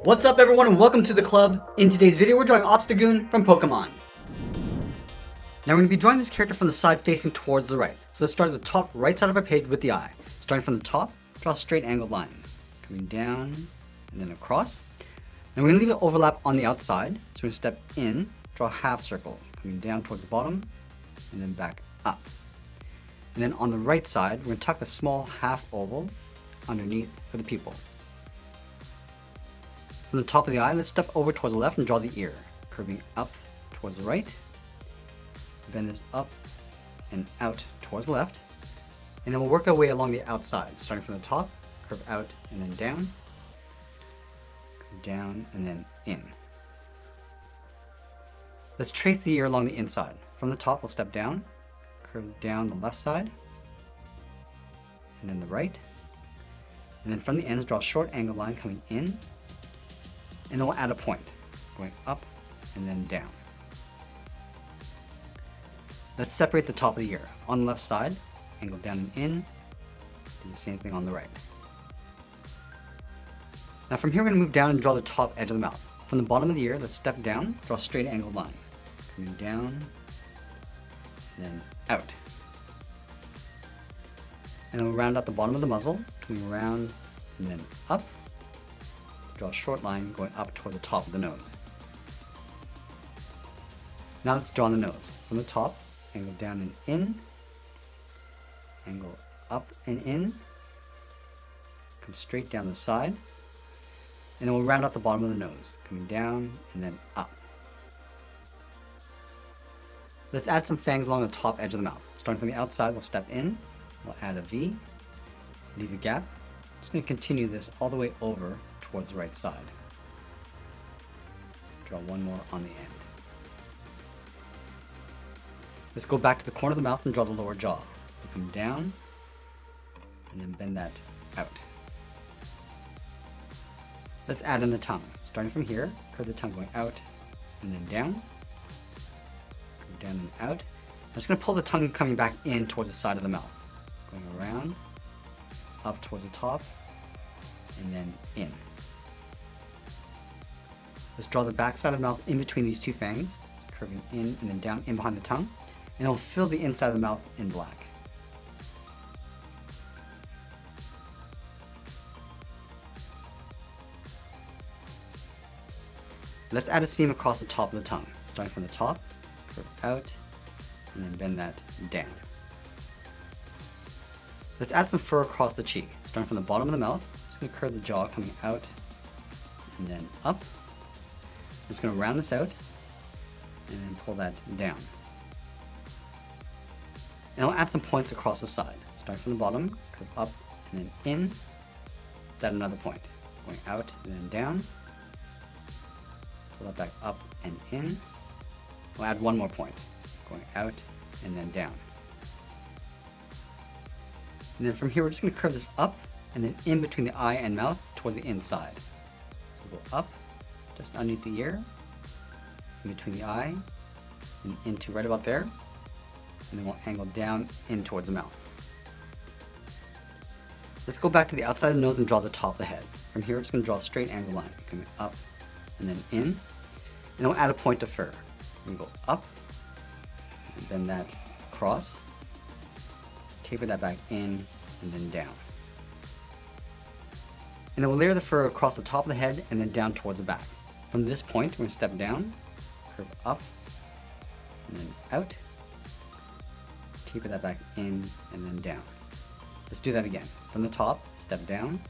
What's up everyone and welcome to the club. In today's video we're drawing Obstagoon from Pokemon. Now we're going to be drawing this character from the side facing towards the right. So let's start at the top right side of our page with the eye. Starting from the top, draw a straight angled line. Coming down and then across. Now we're going to leave an overlap on the outside. So we're going to step in, draw a half circle. Coming down towards the bottom and then back up. And then on the right side we're going to tuck a small half oval underneath for the pupil. From the top of the eye, let's step over towards the left and draw the ear, curving up towards the right. Bend this up and out towards the left. And then we'll work our way along the outside, starting from the top, curve out and then down, down and then in. Let's trace the ear along the inside. From the top, we'll step down, curve down the left side, and then the right. And then from the ends, draw a short angled line coming in. And then we'll add a point, going up and then down. Let's separate the top of the ear. On the left side, angle down and in, do the same thing on the right. Now from here we're going to move down and draw the top edge of the mouth. From the bottom of the ear, let's step down, draw a straight angled line. Coming down, and then out. And then we'll round out the bottom of the muzzle, coming around and then up. Draw a short line going up toward the top of the nose. Now let's draw the nose. From the top, angle down and in, angle up and in, come straight down the side, and then we'll round out the bottom of the nose, coming down and then up. Let's add some fangs along the top edge of the mouth. Starting from the outside, we'll step in, we'll add a V, leave a gap. Just going to continue this all the way over towards the right side. Draw one more on the end. Let's go back to the corner of the mouth and draw the lower jaw. Come down and then bend that out. Let's add in the tongue. Starting from here, curve the tongue going out and then down. Go down and out. I'm just going to pull the tongue coming back in towards the side of the mouth. Going around, up towards the top, and then in. Let's draw the back side of the mouth in between these two fangs, curving in and then down in behind the tongue, and it'll fill the inside of the mouth in black. Let's add a seam across the top of the tongue, starting from the top, curve out, and then bend that down. Let's add some fur across the cheek, starting from the bottom of the mouth. Just going to curve the jaw coming out and then up. I'm just going to round this out and then pull that down. And I'll add some points across the side, starting from the bottom, curve up and then in. Let's add another point, going out and then down. Pull that back up and in. We'll add one more point, going out and then down. And then from here, we're just going to curve this up and then in between the eye and mouth towards the inside. So go up, just underneath the ear, in between the eye, and into right about there. And then we'll angle down in towards the mouth. Let's go back to the outside of the nose and draw the top of the head. From here, we're just going to draw a straight angle line, coming up and then in. And then we'll add a point of fur. We're going to go up, and bend that across. Taper that back in and then down. And then we'll layer the fur across the top of the head and then down towards the back. From this point, we're going to step down, curve up, and then out. Taper that back in and then down. Let's do that again. From the top, step down,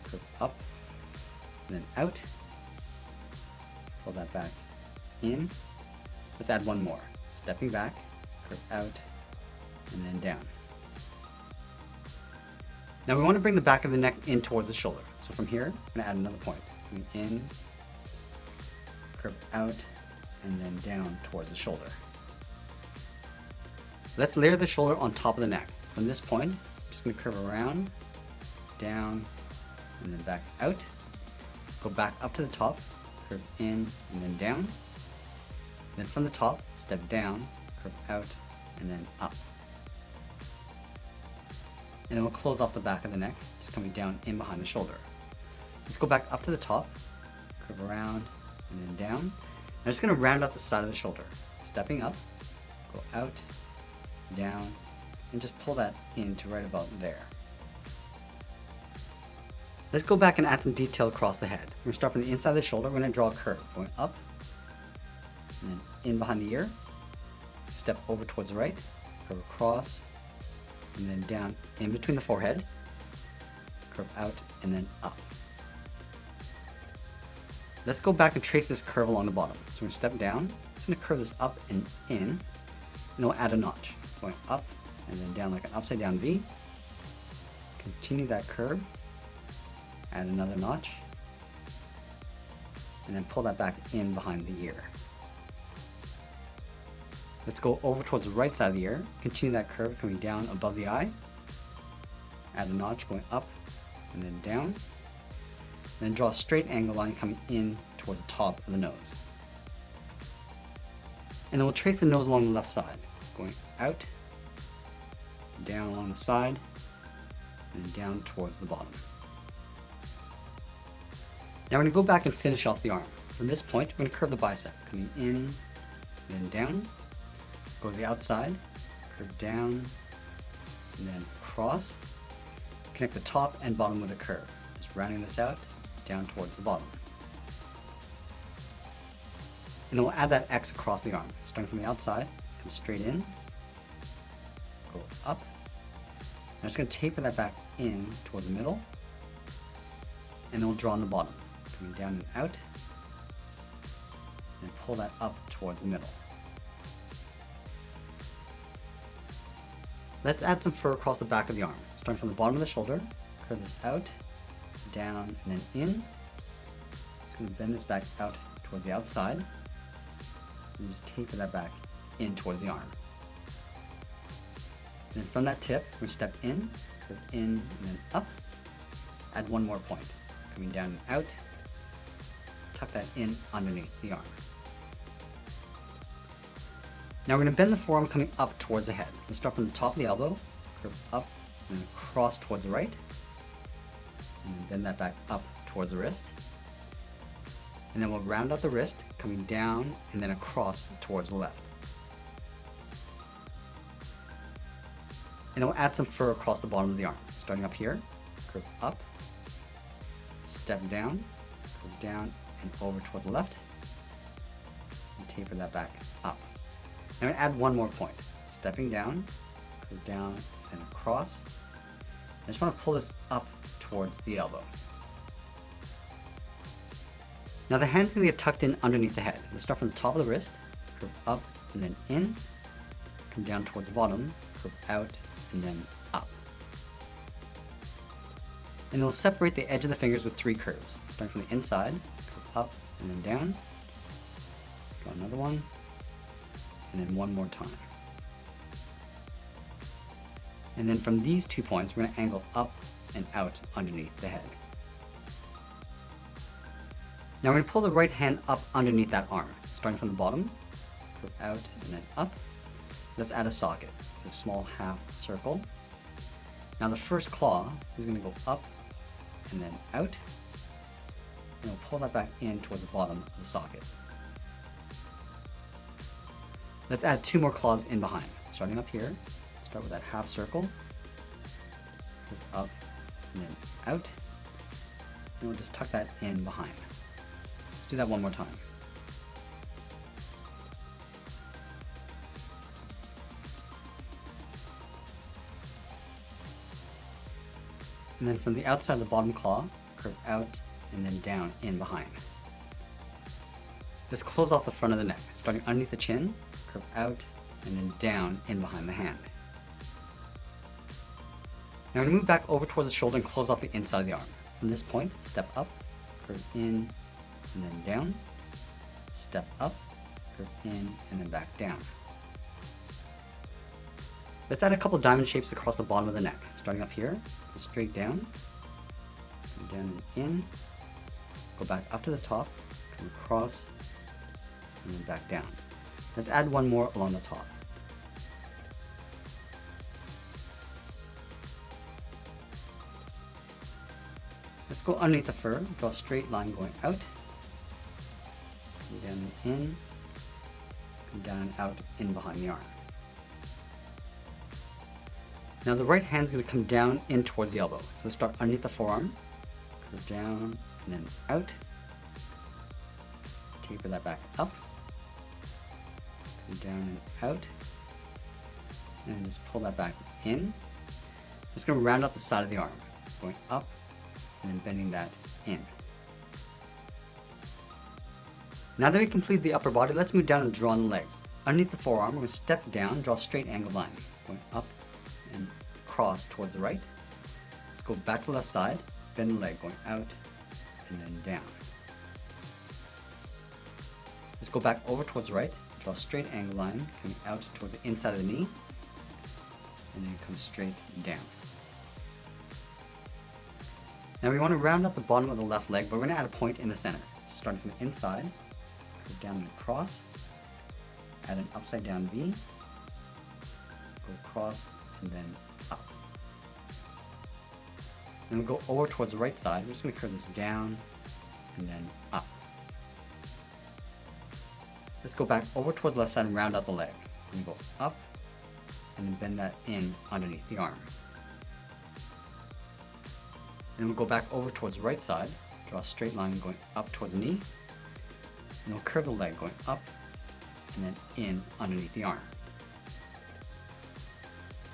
curve up, and then out. Pull that back in. Let's add one more. Stepping back, curve out, and then down. Now we want to bring the back of the neck in towards the shoulder. So from here, I'm going to add another point. Coming in, curve out, and then down towards the shoulder. Let's layer the shoulder on top of the neck. From this point, I'm just going to curve around, down, and then back out. Go back up to the top, curve in, and then down. Then from the top, step down, curve out, and then up. and then we'll close off the back of the neck, just coming down in behind the shoulder. Let's go back up to the top, curve around, and then down. I'm just going to round out the side of the shoulder. Stepping up, go out, down, and just pull that in to right about there. Let's go back and add some detail across the head. We're going to start from the inside of the shoulder. We're going to draw a curve going up, and then in behind the ear, step over towards the right, curve across, and then down in between the forehead, curve out, and then up. Let's go back and trace this curve along the bottom. So we're going to step down, just going to curve this up and in, and we'll add a notch, going up and then down like an upside down V. Continue that curve, add another notch, and then pull that back in behind the ear. Let's go over towards the right side of the ear, continue that curve coming down above the eye, add a notch going up and then down, and then draw a straight angle line coming in toward the top of the nose. And then we'll trace the nose along the left side, going out, down along the side, and down towards the bottom. Now we're going to go back and finish off the arm. From this point, we're going to curve the bicep, coming in, then down, go to the outside, curve down, and then cross, connect the top and bottom with a curve. Just rounding this out, down towards the bottom. And then we'll add that X across the arm, starting from the outside, come straight in, go up. I'm just going to taper that back in toward the middle, and then we'll draw on the bottom, coming down and out, and pull that up towards the middle. Let's add some fur across the back of the arm, starting from the bottom of the shoulder, curve this out, down, and then in. Just going to bend this back out towards the outside, and just taper that back in towards the arm. And then from that tip, we step in, curve in, and then up, add one more point, coming down and out, tuck that in underneath the arm. Now we're going to bend the forearm coming up towards the head. Let's start from the top of the elbow, curve up, and then cross towards the right, and then bend that back up towards the wrist. And then we'll round out the wrist, coming down and then across towards the left. And then we'll add some fur across the bottom of the arm. Starting up here, curve up, step down, curve down and over towards the left, and taper that back up. Now I'm going to add one more point. Stepping down, curve down and across. I just want to pull this up towards the elbow. Now the hand's going to get tucked in underneath the head. Let's start from the top of the wrist, curve up and then in, come down towards the bottom, curve out and then up. And then we'll separate the edge of the fingers with 3 curves. Starting from the inside, curve up and then down, draw another one, and then one more time. And then from these 2 points, we're going to angle up and out underneath the head. Now we're going to pull the right hand up underneath that arm, starting from the bottom, curve out and then up. Let's add a socket, a small half circle. Now the first claw is going to go up and then out, and we'll pull that back in towards the bottom of the socket. Let's add 2 more claws in behind, starting up here, start with that half circle, curve up and then out, and we'll just tuck that in behind. Let's do that one more time. And then from the outside of the bottom claw, curve out and then down in behind. Let's close off the front of the neck, starting underneath the chin, curve out and then down in behind the hand. Now we're going to move back over towards the shoulder and close off the inside of the arm. From this point, step up, curve in and then down, step up, curve in and then back down. Let's add a couple diamond shapes across the bottom of the neck, starting up here, go straight down, come down and in, go back up to the top, come across, and then back down. Let's add one more along the top. Let's go underneath the fur, draw a straight line going out, down and in, come down and out, in behind the arm. Now the right hand's going to come down in towards the elbow. So let's start underneath the forearm, curve down and then out, taper that back up, come down and out, and then just pull that back in. Just going to round out the side of the arm, going up and then bending that in. Now that we completed the upper body, let's move down and draw on the legs. Underneath the forearm, we're going to step down, draw a straight angled line, going up and cross towards the right. Let's go back to the left side, bend the leg, going out and then down. Let's go back over towards the right, draw a straight angled line, coming out towards the inside of the knee, and then come straight down. Now we want to round up the bottom of the left leg, but we're going to add a point in the center. So starting from the inside, go down and across, add an upside down V, go across and then up. Then we'll go over towards the right side. We're just going to curve this down and then up. Let's go back over towards the left side and round out the leg. And go up and then bend that in underneath the arm. And we'll go back over towards the right side, draw a straight line going up towards the knee, and we'll curve the leg going up and then in underneath the arm.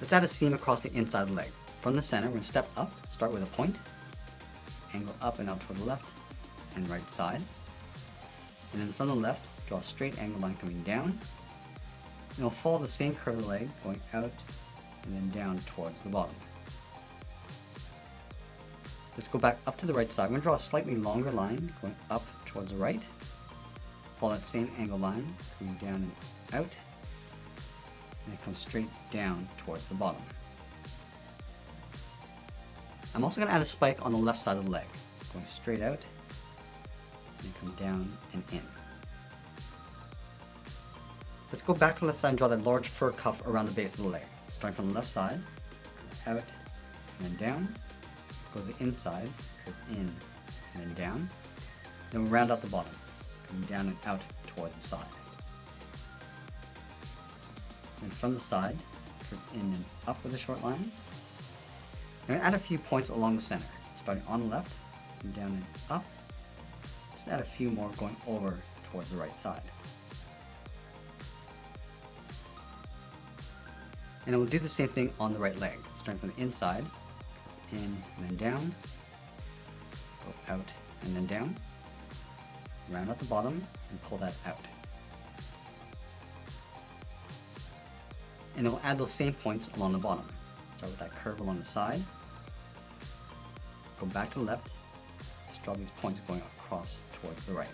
Let's add a seam across the inside of the leg. From the center, we're going to step up, start with a point, angle up and out towards the left and right side. And then from the left, draw a straight angle line coming down, and we'll follow the same curve of the leg going out and then down towards the bottom. Let's go back up to the right side. We're going to draw a slightly longer line going up towards the right. Follow that same angle line coming down and out. And it comes straight down towards the bottom. I'm also going to add a spike on the left side of the leg. Going straight out and come down and in. Let's go back to the left side and draw that large fur cuff around the base of the leg. Starting from the left side, out and then down. Go to the inside, curve in and then down. Then we'll round out the bottom, coming down and out toward the side. And from the side, curve in and up with a short line. And add a few points along the center, starting on the left, and down and up. Just add a few more going over towards the right side. And then we'll do the same thing on the right leg, starting from the inside, in and then down, go out and then down, round out the bottom and pull that out. And then we'll add those same points along the bottom. Start with that curve along the side, go back to the left, just draw these points going across towards the right.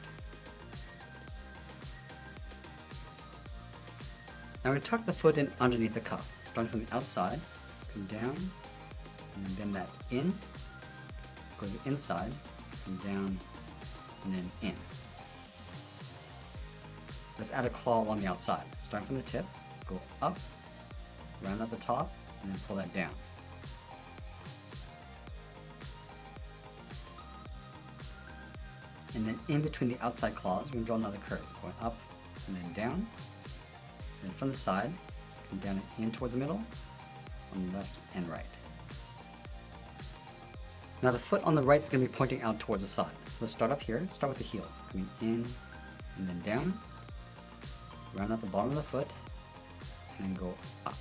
Now we tuck the foot in underneath the cuff, starting from the outside, come down, and then bend that in, go to the inside, come down, and then in. Let's add a claw along the outside. Starting from the tip, go up, round out the top, and then pull that down. And then in between the outside claws, we're going to draw another curve, going up and then down. And then from the side, come down and in towards the middle, on the left and right. Now the foot on the right is going to be pointing out towards the side. So let's start up here, start with the heel, coming in and then down, round out the bottom of the foot, and then go up.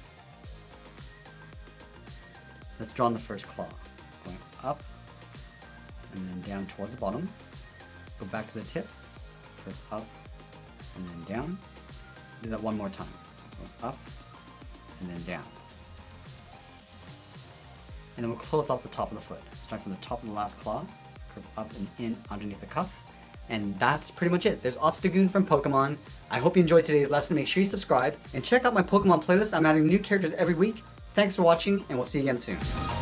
Let's draw on the first claw, going up and then down towards the bottom, go back to the tip, curve up and then down. Do that one more time, go up and then down. And then we'll close off the top of the foot. Start from the top of the last claw, curve up and in underneath the cuff. And that's pretty much it. There's Obstagoon from Pokemon. I hope you enjoyed today's lesson. Make sure you subscribe and check out my Pokemon playlist. I'm adding new characters every week. Thanks for watching, and we'll see you again soon.